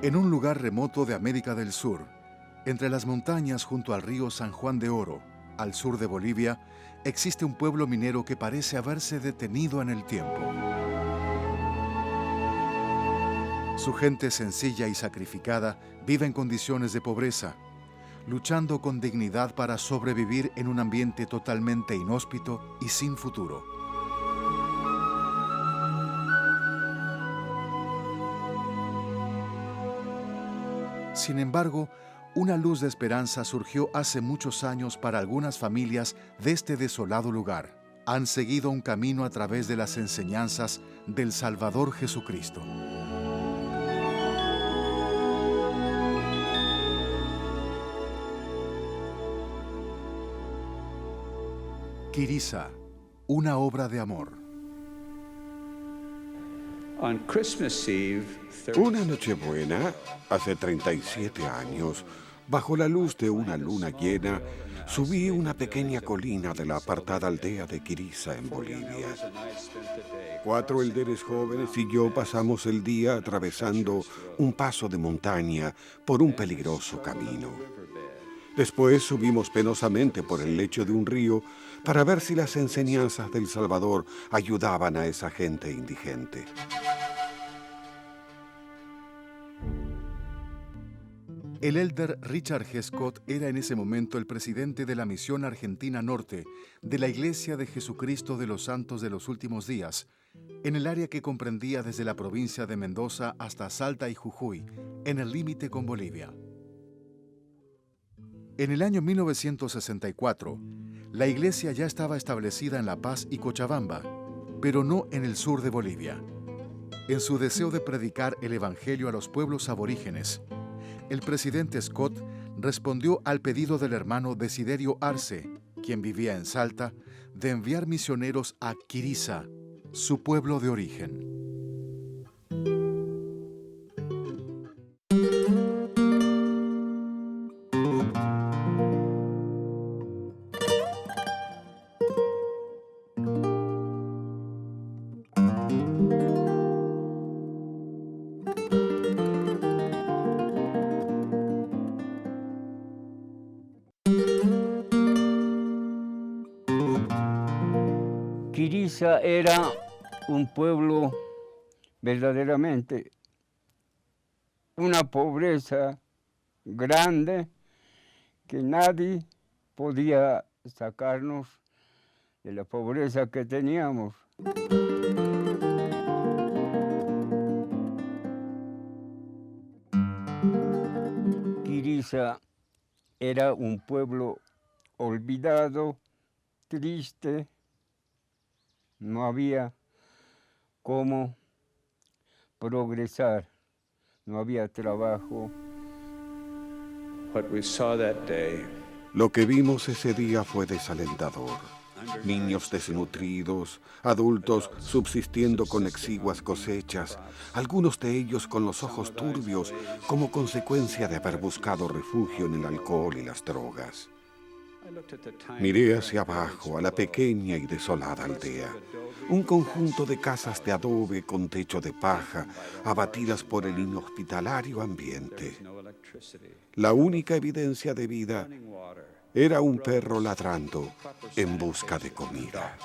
En un lugar remoto de América del Sur, entre las montañas junto al río San Juan de Oro, al sur de Bolivia, existe un pueblo minero que parece haberse detenido en el tiempo. Su gente sencilla y sacrificada vive en condiciones de pobreza, luchando con dignidad para sobrevivir en un ambiente totalmente inhóspito y sin futuro. Sin embargo, una luz de esperanza surgió hace muchos años para algunas familias de este desolado lugar. Han seguido un camino a través de las enseñanzas del Salvador Jesucristo. Quirisa, una obra de amor. Una Nochebuena, hace 37 años, bajo la luz de una luna llena, subí una pequeña colina de la apartada aldea de Quirisa, en Bolivia. 4 elderes jóvenes y yo pasamos el día atravesando un paso de montaña por un peligroso camino. Después subimos penosamente por el lecho de un río para ver si las enseñanzas del Salvador ayudaban a esa gente indigente. El elder Richard G. Scott era en ese momento el presidente de la Misión Argentina Norte de la Iglesia de Jesucristo de los Santos de los Últimos Días, en el área que comprendía desde la provincia de Mendoza hasta Salta y Jujuy, en el límite con Bolivia. En el año 1964, la iglesia ya estaba establecida en La Paz y Cochabamba, pero no en el sur de Bolivia. En su deseo de predicar el Evangelio a los pueblos aborígenes, el presidente Scott respondió al pedido del hermano Desiderio Arce, quien vivía en Salta, de enviar misioneros a Quirisa, su pueblo de origen. Quirisa era un pueblo verdaderamente una pobreza grande que nadie podía sacarnos de la pobreza que teníamos. Quirisa era un pueblo olvidado, triste. No había cómo progresar, no había trabajo. Lo que vimos ese día fue desalentador. Niños desnutridos, adultos subsistiendo con exiguas cosechas, algunos de ellos con los ojos turbios como consecuencia de haber buscado refugio en el alcohol y las drogas. Miré hacia abajo a la pequeña y desolada aldea, un conjunto de casas de adobe con techo de paja, abatidas por el inhospitalario ambiente. La única evidencia de vida era un perro ladrando en busca de comida.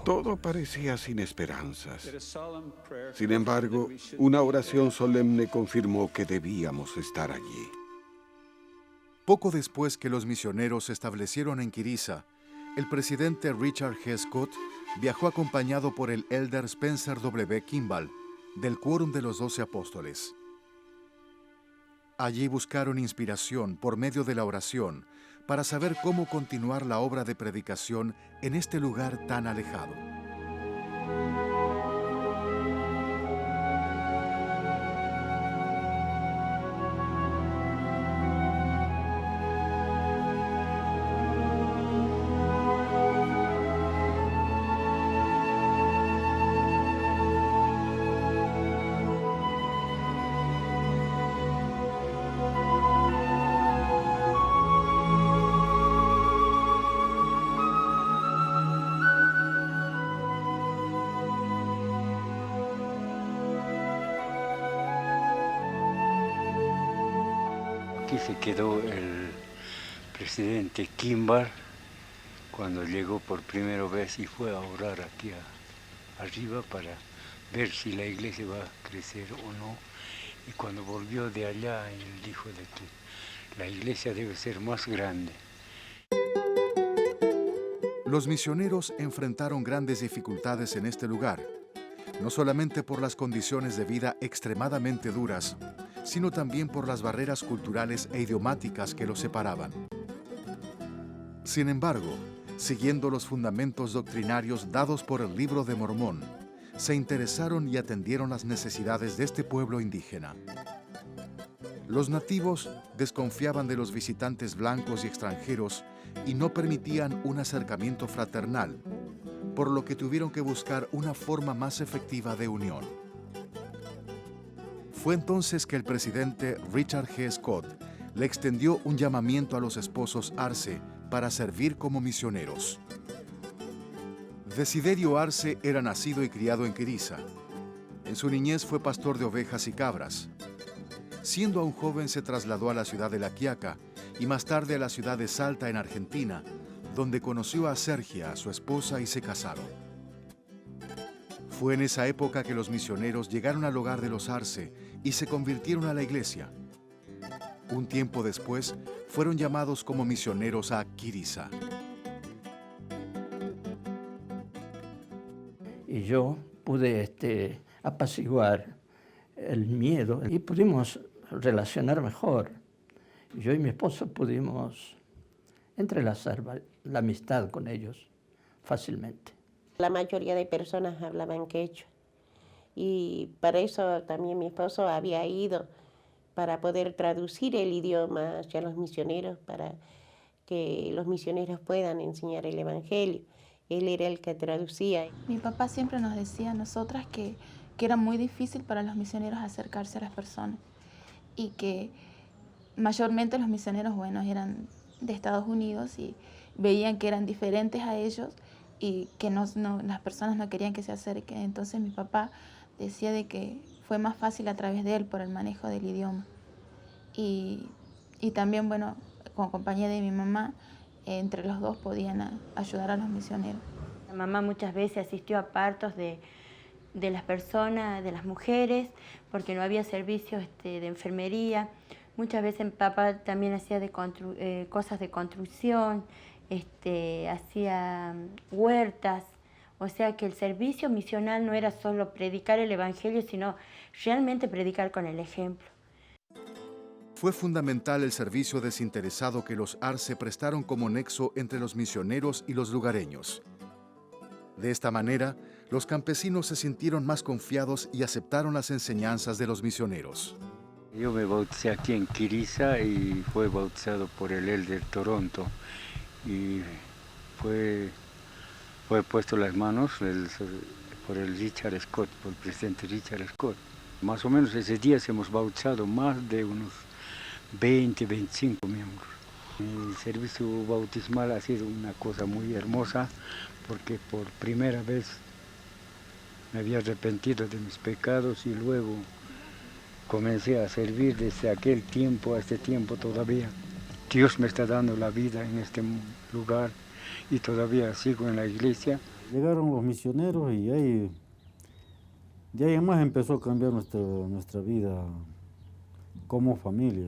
Todo parecía sin esperanzas. Sin embargo, una oración solemne confirmó que debíamos estar allí. Poco después que los misioneros se establecieron en Quirisa, el presidente Richard G. Scott viajó acompañado por el elder Spencer W. Kimball, del Quórum de los 12 Apóstoles. Allí buscaron inspiración por medio de la oración para saber cómo continuar la obra de predicación en este lugar tan alejado. aquí se quedó el presidente Kimball cuando llegó por primera vez y fue a orar aquí arriba para ver si la iglesia va a crecer o no. Y cuando volvió de allá, él dijo de que la iglesia debe ser más grande. Los misioneros enfrentaron grandes dificultades en este lugar, no solamente por las condiciones de vida extremadamente duras, sino también por las barreras culturales e idiomáticas que los separaban. Sin embargo, siguiendo los fundamentos doctrinarios dados por el Libro de Mormón, se interesaron y atendieron las necesidades de este pueblo indígena. Los nativos desconfiaban de los visitantes blancos y extranjeros y no permitían un acercamiento fraternal, por lo que tuvieron que buscar una forma más efectiva de unión. Fue entonces que el presidente Richard G. Scott le extendió un llamamiento a los esposos Arce para servir como misioneros. Desiderio Arce era nacido y criado en Quirisa. En su niñez fue pastor de ovejas y cabras. Siendo aún joven se trasladó a la ciudad de La Quiaca y más tarde a la ciudad de Salta en Argentina, donde conoció a Sergia, su esposa, y se casaron. Fue en esa época que los misioneros llegaron al hogar de los Arce y se convirtieron a la iglesia. Un tiempo después, fueron llamados como misioneros a Quirisa. Y yo pude apaciguar el miedo y pudimos relacionar mejor. Yo y mi esposo pudimos entrelazar la amistad con ellos fácilmente. La mayoría de personas hablaban quechua y para eso también mi esposo había ido para poder traducir el idioma hacia los misioneros, para que los misioneros puedan enseñar el evangelio. Él era el que traducía. Mi papá siempre nos decía a nosotras que era muy difícil para los misioneros acercarse a las personas y que mayormente los misioneros buenos eran de Estados Unidos y veían que eran diferentes a ellos y que las personas no querían que se acerquen. Entonces mi papá decía de que fue más fácil a través de él por el manejo del idioma. Y también, bueno, con compañía de mi mamá, entre los dos podían ayudar a los misioneros. La mamá muchas veces asistió a partos de las personas, de las mujeres, porque no había servicios de enfermería. Muchas veces papá también hacía cosas de construcción, hacía huertas. O sea que el servicio misional no era solo predicar el evangelio, sino realmente predicar con el ejemplo. Fue fundamental el servicio desinteresado que los Arce prestaron como nexo entre los misioneros y los lugareños. De esta manera, los campesinos se sintieron más confiados y aceptaron las enseñanzas de los misioneros. Yo me bauticé aquí en Quirisa y fue bautizado por el Elder Toronto. Y fue puesto las manos por el Richard Scott, por el presidente Richard Scott. Más o menos ese día hemos bautizado más de unos 20, 25 miembros. El servicio bautismal ha sido una cosa muy hermosa porque por primera vez me había arrepentido de mis pecados y luego comencé a servir desde aquel tiempo a este tiempo todavía. Dios me está dando la vida en este lugar y todavía sigo en la iglesia. Llegaron los misioneros y ahí más empezó a cambiar nuestra vida como familia.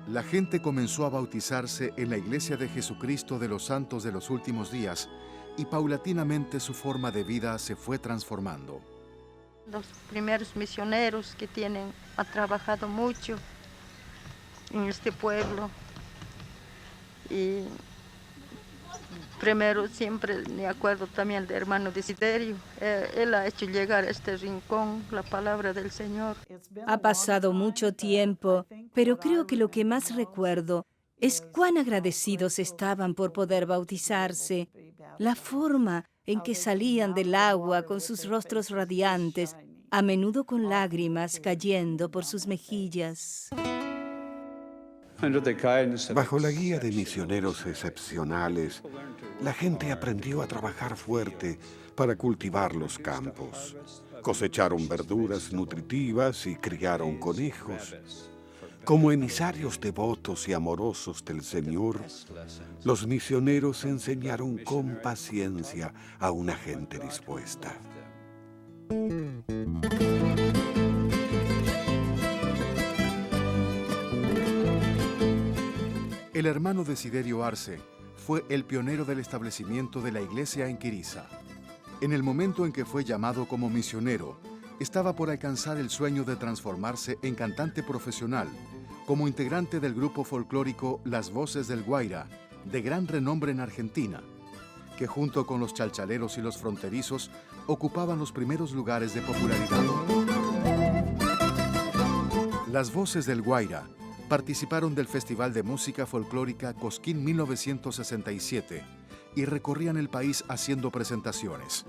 La gente comenzó a bautizarse en la Iglesia de Jesucristo de los Santos de los Últimos Días y paulatinamente su forma de vida se fue transformando. Los primeros misioneros que han trabajado mucho en este pueblo y primero siempre me acuerdo también del hermano Desiderio. Él ha hecho llegar a este rincón la palabra del Señor. Ha pasado mucho tiempo, pero creo que lo que más recuerdo es cuán agradecidos estaban por poder bautizarse. La forma en que salían del agua con sus rostros radiantes, a menudo con lágrimas cayendo por sus mejillas. Bajo la guía de misioneros excepcionales, la gente aprendió a trabajar fuerte para cultivar los campos. Cosecharon verduras nutritivas y criaron conejos. Como emisarios devotos y amorosos del Señor, los misioneros enseñaron con paciencia a una gente dispuesta. El hermano Desiderio Arce fue el pionero del establecimiento de la iglesia en Quirisa. En el momento en que fue llamado como misionero, estaba por alcanzar el sueño de transformarse en cantante profesional, como integrante del grupo folclórico Las Voces del Guaira, de gran renombre en Argentina, que junto con los chalchaleros y los fronterizos ocupaban los primeros lugares de popularidad. Las Voces del Guaira participaron del Festival de Música Folclórica Cosquín 1967 y recorrían el país haciendo presentaciones.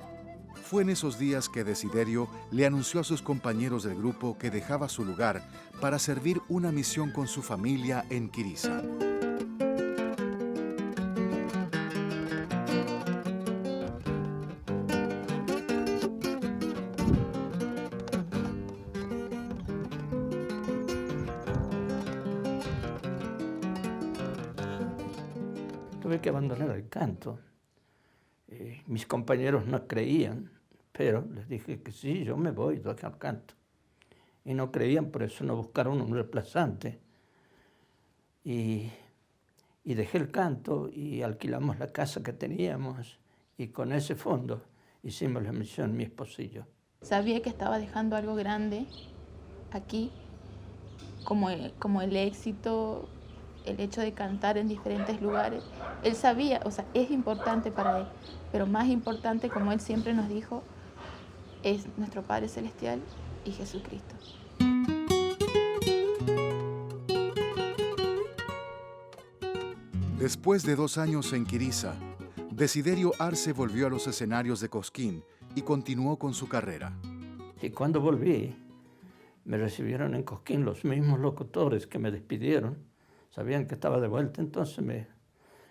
Fue en esos días que Desiderio le anunció a sus compañeros del grupo que dejaba su lugar para servir una misión con su familia en Quirisa. Tuve que abandonar el canto. Mis compañeros no creían, pero les dije que sí, yo me voy, doy al canto. Y no creían, por eso no buscaron un reemplazante. Y dejé el canto y alquilamos la casa que teníamos y con ese fondo hicimos la misión mi esposo y yo. Sabía que estaba dejando algo grande aquí, como el éxito, el hecho de cantar en diferentes lugares. Él sabía, o sea, es importante para él, pero más importante, como él siempre nos dijo, es nuestro Padre Celestial y Jesucristo. Después de 2 años en Quirisa, Desiderio Arce volvió a los escenarios de Cosquín y continuó con su carrera. Y cuando volví, me recibieron en Cosquín los mismos locutores que me despidieron. Sabían que estaba de vuelta, entonces me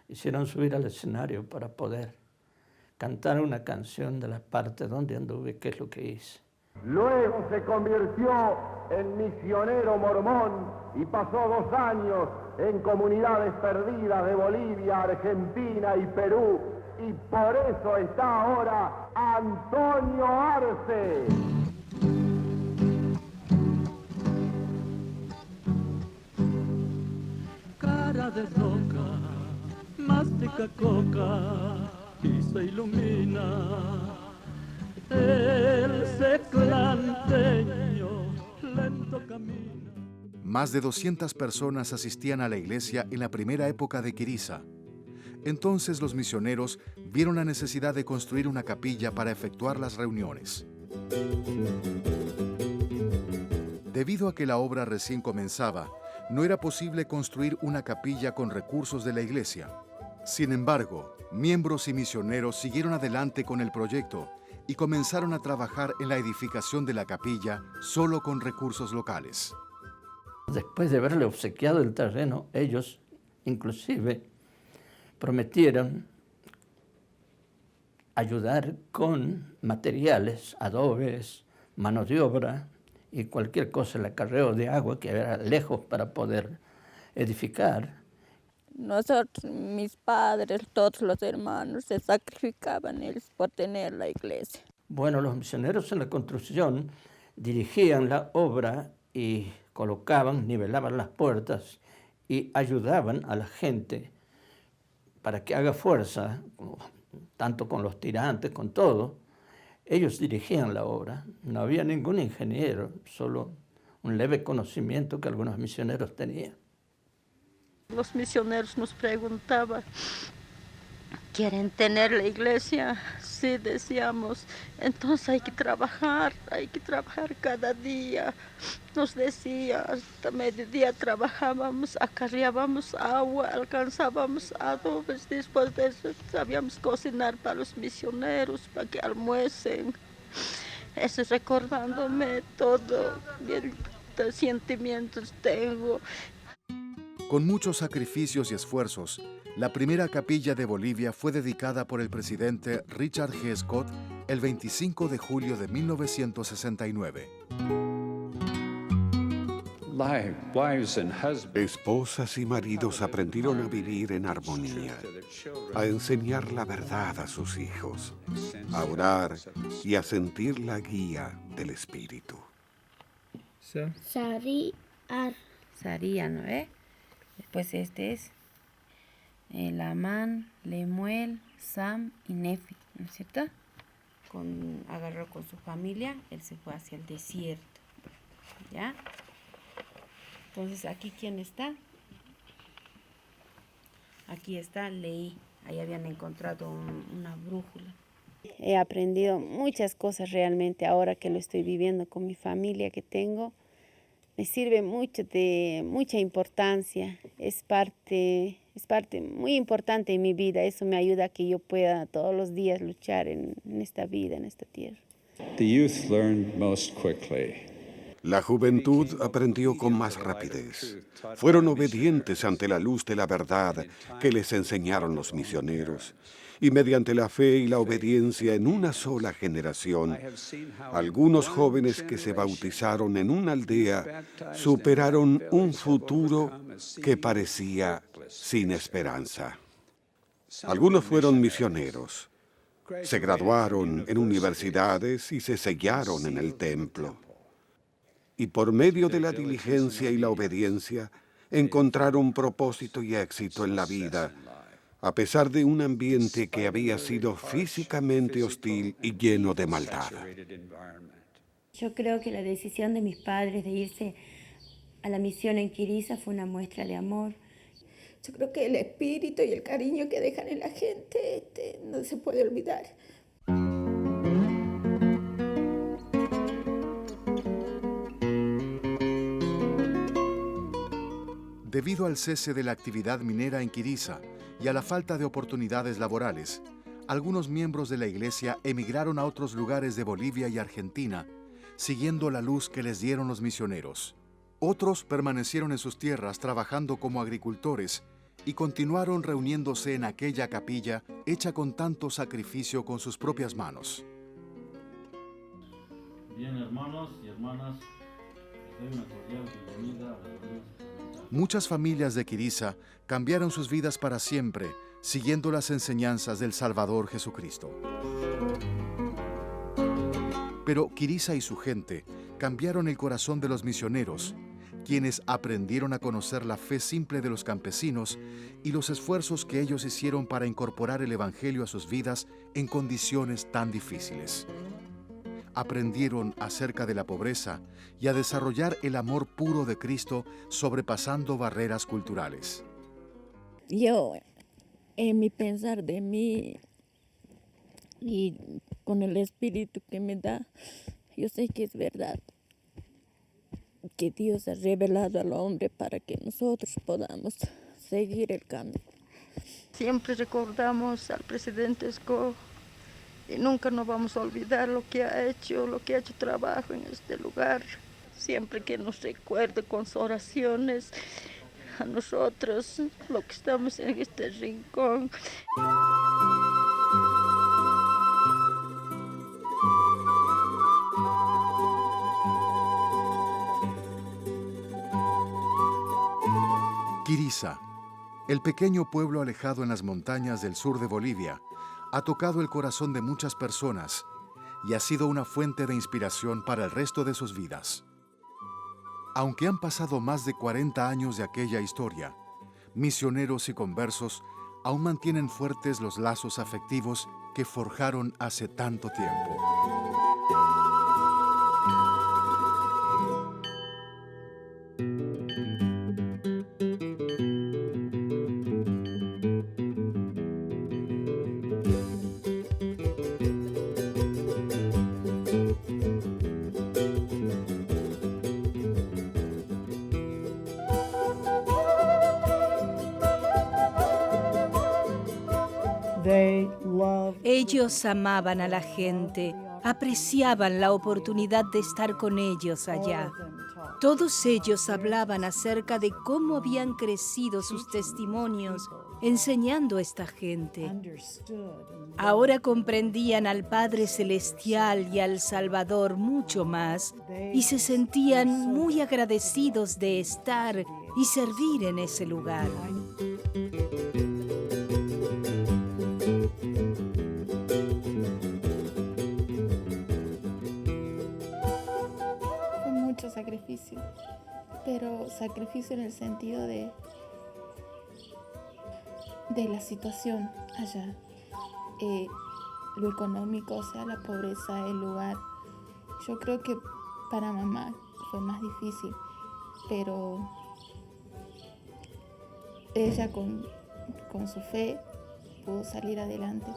hicieron subir al escenario para poder cantar una canción de la parte donde anduve, que es lo que hice. Luego se convirtió en misionero mormón y pasó 2 años en comunidades perdidas de Bolivia, Argentina y Perú. Y por eso está ahora Antonio Arce. Cara de roca, mastica coca y se ilumina. El seclanteño lento camina. Más de 200 personas asistían a la iglesia en la primera época de Quirisa. Entonces los misioneros vieron la necesidad de construir una capilla para efectuar las reuniones. Debido a que la obra recién comenzaba, no era posible construir una capilla con recursos de la iglesia. Sin embargo, miembros y misioneros siguieron adelante con el proyecto y comenzaron a trabajar en la edificación de la capilla solo con recursos locales. Después de haberle obsequiado el terreno, ellos inclusive prometieron ayudar con materiales, adobes, mano de obra y cualquier cosa, el acarreo de agua que era lejos para poder edificar. Nosotros, mis padres, todos los hermanos, se sacrificaban ellos por tener la iglesia. Bueno, los misioneros en la construcción dirigían la obra y colocaban, nivelaban las puertas y ayudaban a la gente para que haga fuerza, tanto con los tirantes, con todo. Ellos dirigían la obra, no había ningún ingeniero, solo un leve conocimiento que algunos misioneros tenían. Los misioneros nos preguntaban, ¿quieren tener la iglesia? Sí, decíamos, entonces hay que trabajar cada día. Nos decía, hasta mediodía trabajábamos, acarreábamos agua, alcanzábamos adobes, después de eso sabíamos cocinar para los misioneros, para que almuercen. Eso es recordándome todo, bien, los sentimientos tengo. Con muchos sacrificios y esfuerzos, la primera capilla de Bolivia fue dedicada por el presidente Richard G. Scott el 25 de julio de 1969. Esposas y maridos aprendieron a vivir en armonía, a enseñar la verdad a sus hijos, a orar y a sentir la guía del Espíritu. Saría, ¿no ve? Después este es Lamán, Lemuel, Sam y Nefi, ¿no es cierto? Agarró con su familia, él se fue hacia el desierto, ¿ya? Entonces, ¿aquí quién está? Aquí está Leí, ahí habían encontrado una brújula. He aprendido muchas cosas realmente ahora que lo estoy viviendo con mi familia que tengo. Me sirve mucho, de mucha importancia, es parte muy importante en mi vida. Eso me ayuda a que yo pueda todos los días luchar en esta vida, en esta tierra. La juventud aprendió con más rapidez. Fueron obedientes ante la luz de la verdad que les enseñaron los misioneros. Y mediante la fe y la obediencia en una sola generación, algunos jóvenes que se bautizaron en una aldea superaron un futuro que parecía sin esperanza. Algunos fueron misioneros, se graduaron en universidades y se sellaron en el templo. Y por medio de la diligencia y la obediencia, encontraron propósito y éxito en la vida, a pesar de un ambiente que había sido físicamente hostil y lleno de maldad. Yo creo que la decisión de mis padres de irse a la misión en Quirisa fue una muestra de amor. Yo creo que el espíritu y el cariño que dejan en la gente no se puede olvidar. Debido al cese de la actividad minera en Quirisa y a la falta de oportunidades laborales, algunos miembros de la iglesia emigraron a otros lugares de Bolivia y Argentina, siguiendo la luz que les dieron los misioneros. Otros permanecieron en sus tierras trabajando como agricultores y continuaron reuniéndose en aquella capilla hecha con tanto sacrificio con sus propias manos. Bien, hermanos y hermanas, les doy una cordial bienvenida a las reuniones. Muchas familias de Quirisa cambiaron sus vidas para siempre, siguiendo las enseñanzas del Salvador Jesucristo. Pero Quirisa y su gente cambiaron el corazón de los misioneros, quienes aprendieron a conocer la fe simple de los campesinos y los esfuerzos que ellos hicieron para incorporar el Evangelio a sus vidas en condiciones tan difíciles. Aprendieron acerca de la pobreza y a desarrollar el amor puro de Cristo sobrepasando barreras culturales. Yo, en mi pensar de mí y con el espíritu que me da, yo sé que es verdad, que Dios ha revelado al hombre para que nosotros podamos seguir el camino. Siempre recordamos al presidente Esco y nunca nos vamos a olvidar lo que ha hecho trabajo en este lugar. Siempre que nos recuerde con sus oraciones a nosotros, lo que estamos en este rincón. Quirisa, el pequeño pueblo alejado en las montañas del sur de Bolivia, ha tocado el corazón de muchas personas y ha sido una fuente de inspiración para el resto de sus vidas. Aunque han pasado más de 40 años de aquella historia, misioneros y conversos aún mantienen fuertes los lazos afectivos que forjaron hace tanto tiempo. Ellos amaban a la gente, apreciaban la oportunidad de estar con ellos allá. Todos ellos hablaban acerca de cómo habían crecido sus testimonios enseñando a esta gente. Ahora comprendían al Padre Celestial y al Salvador mucho más y se sentían muy agradecidos de estar y servir en ese lugar. Fue mucho sacrificio, pero sacrificio en el sentido de la situación allá. Lo económico, o sea, la pobreza, el lugar. Yo creo que para mamá fue más difícil, pero ella con su fe pudo salir adelante.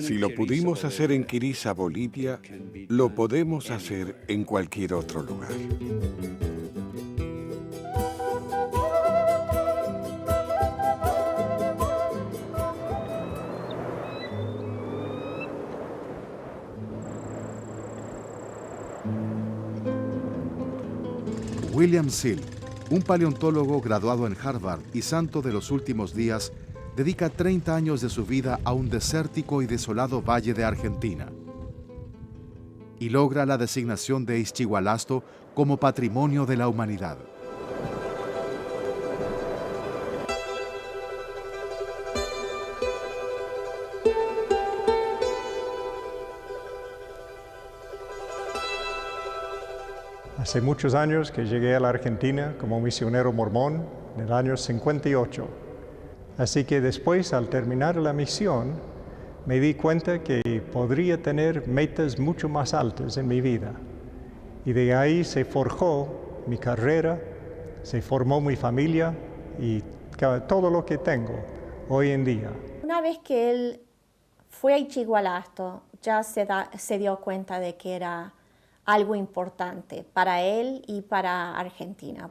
Si lo pudimos hacer en Quirisa, Bolivia, lo podemos hacer en cualquier otro lugar. William Seale, un paleontólogo graduado en Harvard y santo de los últimos días, dedica 30 años de su vida a un desértico y desolado valle de Argentina y logra la designación de Ischigualasto como Patrimonio de la Humanidad. Hace muchos años que llegué a la Argentina como misionero mormón en el año 58. Así que después, al terminar la misión, me di cuenta que podría tener metas mucho más altas en mi vida. Y de ahí se forjó mi carrera, se formó mi familia y todo lo que tengo hoy en día. Una vez que él fue a Ischigualasto, ya se dio cuenta de que era algo importante para él y para Argentina.